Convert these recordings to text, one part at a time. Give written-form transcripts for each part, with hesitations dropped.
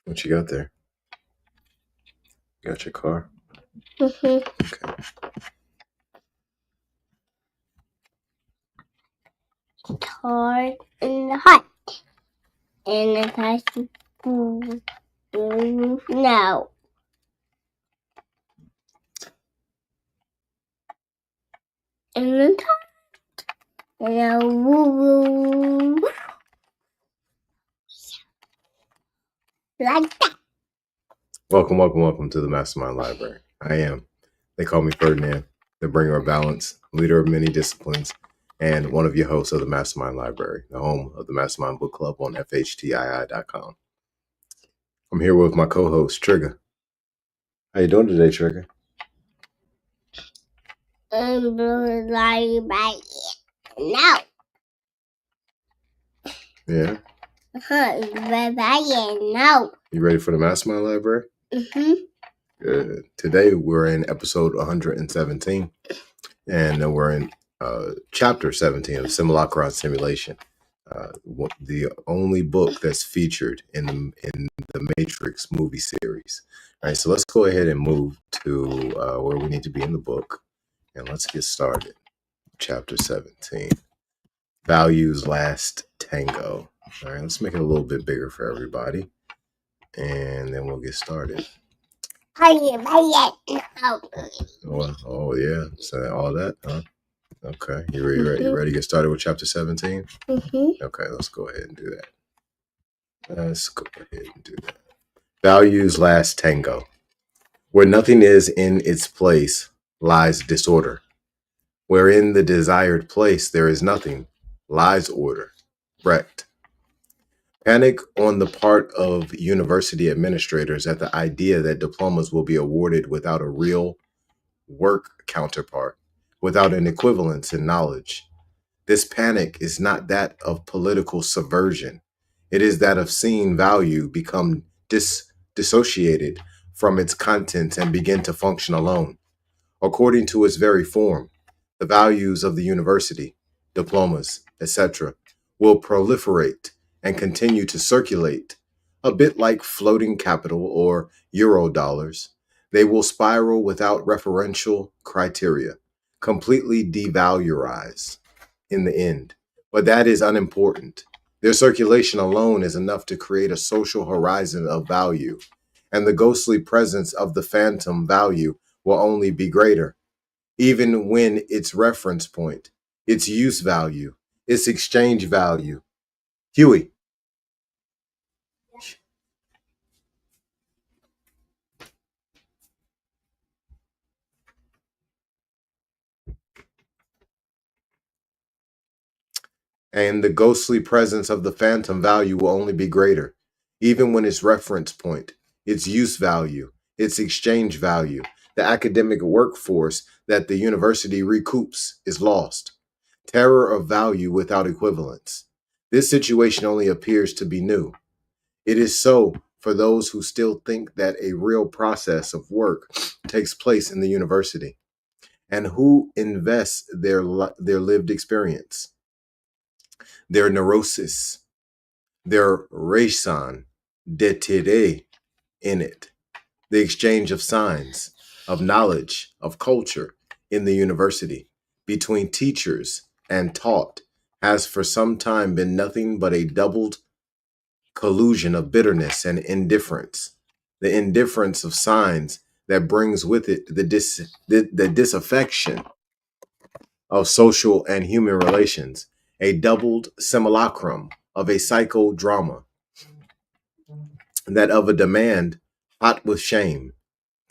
What you got there? Got your car? Okay. Hard and hot. And it has to now. And then and now woo like that. Welcome to the MasterMind Library. They call me Ferdinand, the bringer of balance, leader of many disciplines, and one of your hosts of the MasterMind Library, the home of the MasterMind Book Club on FHTII.com. I'm here with my co-host, Trigger. How you doing today, Trigger? I'm like now. Yeah? Now. You ready for the MasterMind Library? Good. Today, we're in episode 117, and we're in chapter 17 of Simulacra Simulation, the only book that's featured in the Matrix movie series. All right, so let's go ahead and move to where we need to be in the book, and let's get started. Chapter 17, Values Last Tango. All right, let's make it a little bit bigger for everybody, and then we'll get started. Oh yeah, so all that, huh? Okay, you ready to get started with chapter 17? Okay, let's go ahead and do that. Values Last Tango. Where nothing is in its place lies disorder. Where in the desired place there is nothing lies order. Brecht. Panic on the part of university administrators at the idea that diplomas will be awarded without a real work counterpart, without an equivalence in knowledge. This panic is not that of political subversion. It is that of seeing value become dissociated from its contents and begin to function alone, according to its very form. The values of the university, diplomas, etc., will proliferate and continue to circulate, a bit like floating capital or euro dollars. They will spiral without referential criteria, completely devaluize in the end. But that is unimportant. Their circulation alone is enough to create a social horizon of value, and the ghostly presence of the phantom value will only be greater, even when its reference point, its use value, its exchange value. Huey. And the ghostly presence of the phantom value will only be greater, even when its reference point, its use value, its exchange value, the academic workforce that the university recoups is lost. Terror of value without equivalence. This situation only appears to be new. It is so for those who still think that a real process of work takes place in the university, and who invest their lived experience, their neurosis, their raison d'etre in it, the exchange of signs, of knowledge, of culture in the university between teachers and taught has for some time been nothing but a doubled collusion of bitterness and indifference, the indifference of signs that brings with it the disaffection of social and human relations, a doubled simulacrum of a psychodrama, that of a demand hot with shame,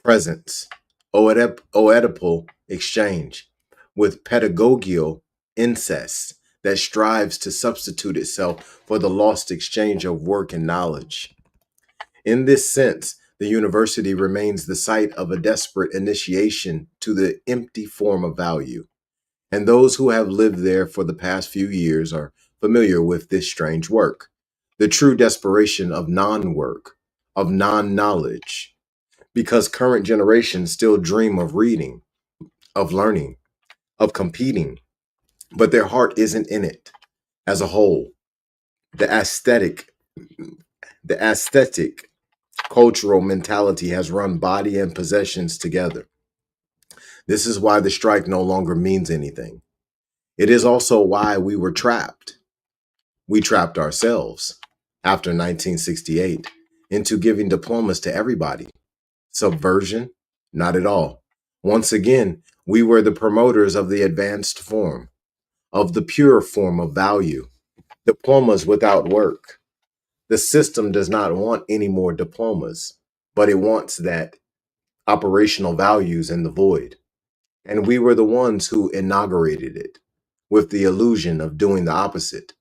presence, Oedipal exchange, with pedagogical incest that strives to substitute itself for the lost exchange of work and knowledge. In this sense, the university remains the site of a desperate initiation to the empty form of value. And those who have lived there for the past few years are familiar with this strange work, the true desperation of non-work, of non-knowledge, because current generations still dream of reading, of learning, of competing, but their heart isn't in it as a whole. The aesthetic cultural mentality has run body and possessions together. This is why the strike no longer means anything. It is also why we were trapped. We trapped ourselves after 1968 into giving diplomas to everybody. Subversion? Not at all. Once again, we were the promoters of the advanced form, of the pure form of value, diplomas without work. The system does not want any more diplomas, but it wants that operational values in the void. And we were the ones who inaugurated it with the illusion of doing the opposite.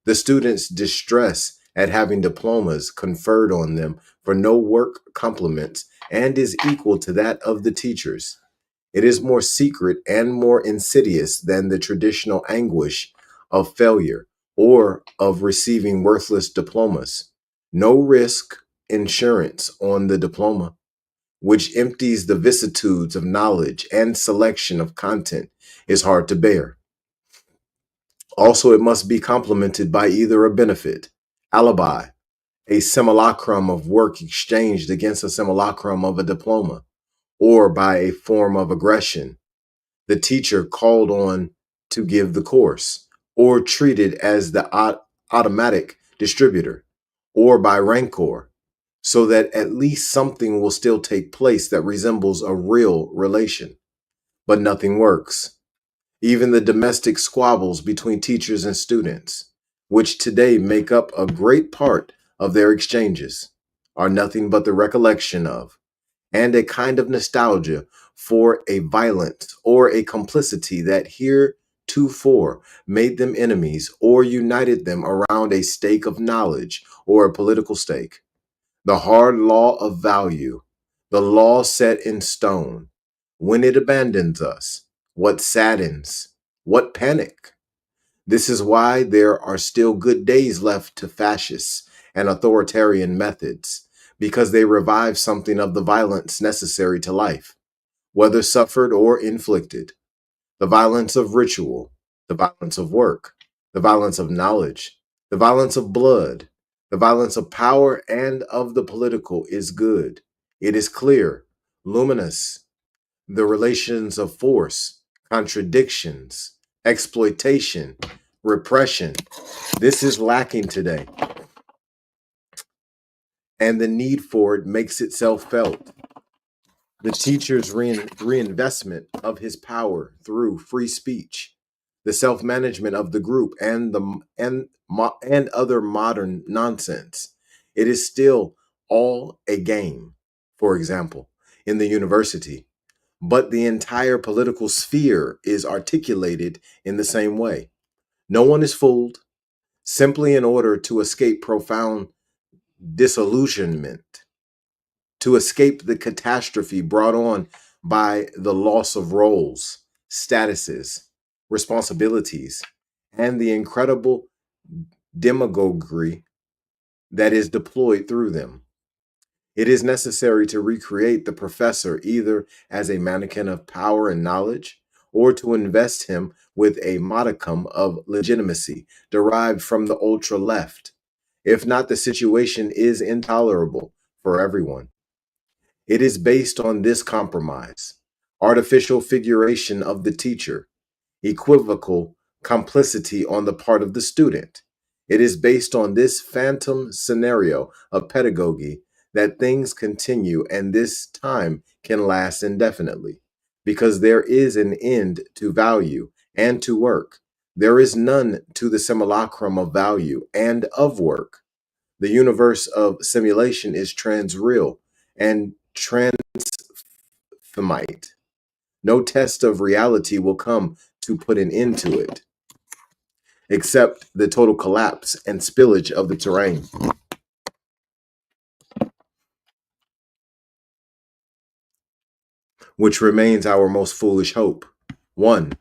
The students' distress at having diplomas conferred on them for no work complements and is equal to that of the teachers. It is more secret and more insidious than the traditional anguish of failure or of receiving worthless diplomas. No risk insurance on the diploma, which empties the vicissitudes of knowledge and selection of content, is hard to bear. Also, it must be complemented by either a benefit, alibi, a simulacrum of work exchanged against a simulacrum of a diploma, or by a form of aggression, the teacher called on to give the course, or treated as the automatic distributor, or by rancor, so that at least something will still take place that resembles a real relation. But nothing works. Even the domestic squabbles between teachers and students, which today make up a great part of their exchanges, are nothing but the recollection of, and a kind of nostalgia for a violence or a complicity that heretofore made them enemies or united them around a stake of knowledge or a political stake. The hard law of value, the law set in stone, when it abandons us, what saddens, what panic? This is why there are still good days left to fascists and authoritarian methods, because they revive something of the violence necessary to life, whether suffered or inflicted. The violence of ritual, the violence of work, the violence of knowledge, the violence of blood, the violence of power and of the political is good. It is clear, luminous. The relations of force, contradictions, exploitation, repression. This is lacking today, and the need for it makes itself felt. The teacher's reinvestment of his power through free speech, the self-management of the group, and other modern nonsense. It is still all a game. For example, in the university, but the entire political sphere is articulated in the same way. No one is fooled, simply in order to escape profound disillusionment, to escape the catastrophe brought on by the loss of roles, statuses, responsibilities, and the incredible demagoguery that is deployed through them. It is necessary to recreate the professor either as a mannequin of power and knowledge, or to invest him with a modicum of legitimacy derived from the ultra left. If not, the situation is intolerable for everyone. It is based on this compromise, artificial figuration of the teacher, equivocal complicity on the part of the student. It is based on this phantom scenario of pedagogy that things continue and this time can last indefinitely, because there is an end to value and to work. There is none to the simulacrum of value and of work. The universe of simulation is transreal and transfimite. No test of reality will come to put an end to it, except the total collapse and spillage of the terrain, which remains our most foolish hope. 1.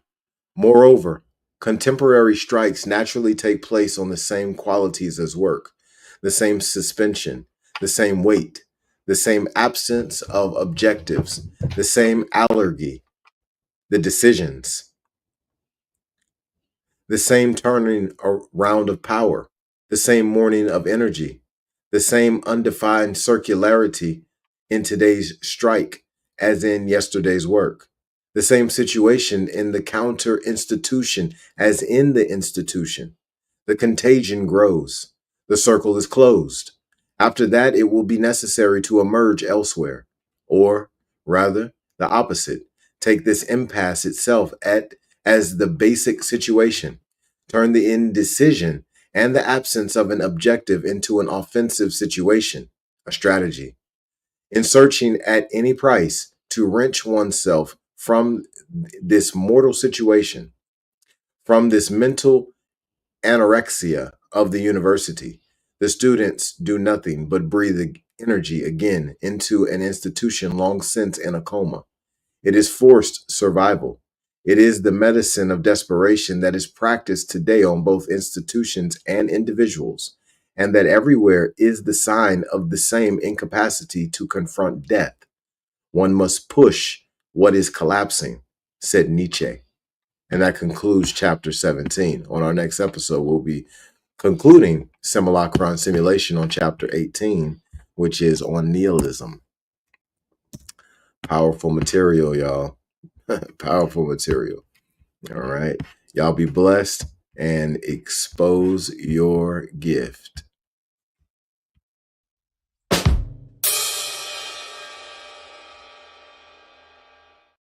Moreover, contemporary strikes naturally take place on the same qualities as work, the same suspension, the same weight, the same absence of objectives, the same allergy, the decisions, the same turning around of power, the same morning of energy, The same undefined circularity in today's strike as in yesterday's work. The same situation in the counter institution as in the institution. The contagion grows. The circle is closed. After that, it will be necessary to emerge elsewhere. Or, rather, the opposite. Take this impasse itself as the basic situation. Turn the indecision and the absence of an objective into an offensive situation, a strategy. In searching at any price to wrench oneself from this mortal situation, from this mental anorexia of the university, the students do nothing but breathe energy again into an institution long since in a coma. It is forced survival. It is the medicine of desperation that is practiced today on both institutions and individuals, and that everywhere is the sign of the same incapacity to confront death. One must push what is collapsing, said Nietzsche. And that concludes chapter 17. On our next episode, we'll be concluding Simulacra Simulation on chapter 18, which is on nihilism. Powerful material, y'all. Powerful material. All right. Y'all be blessed and expose your gift.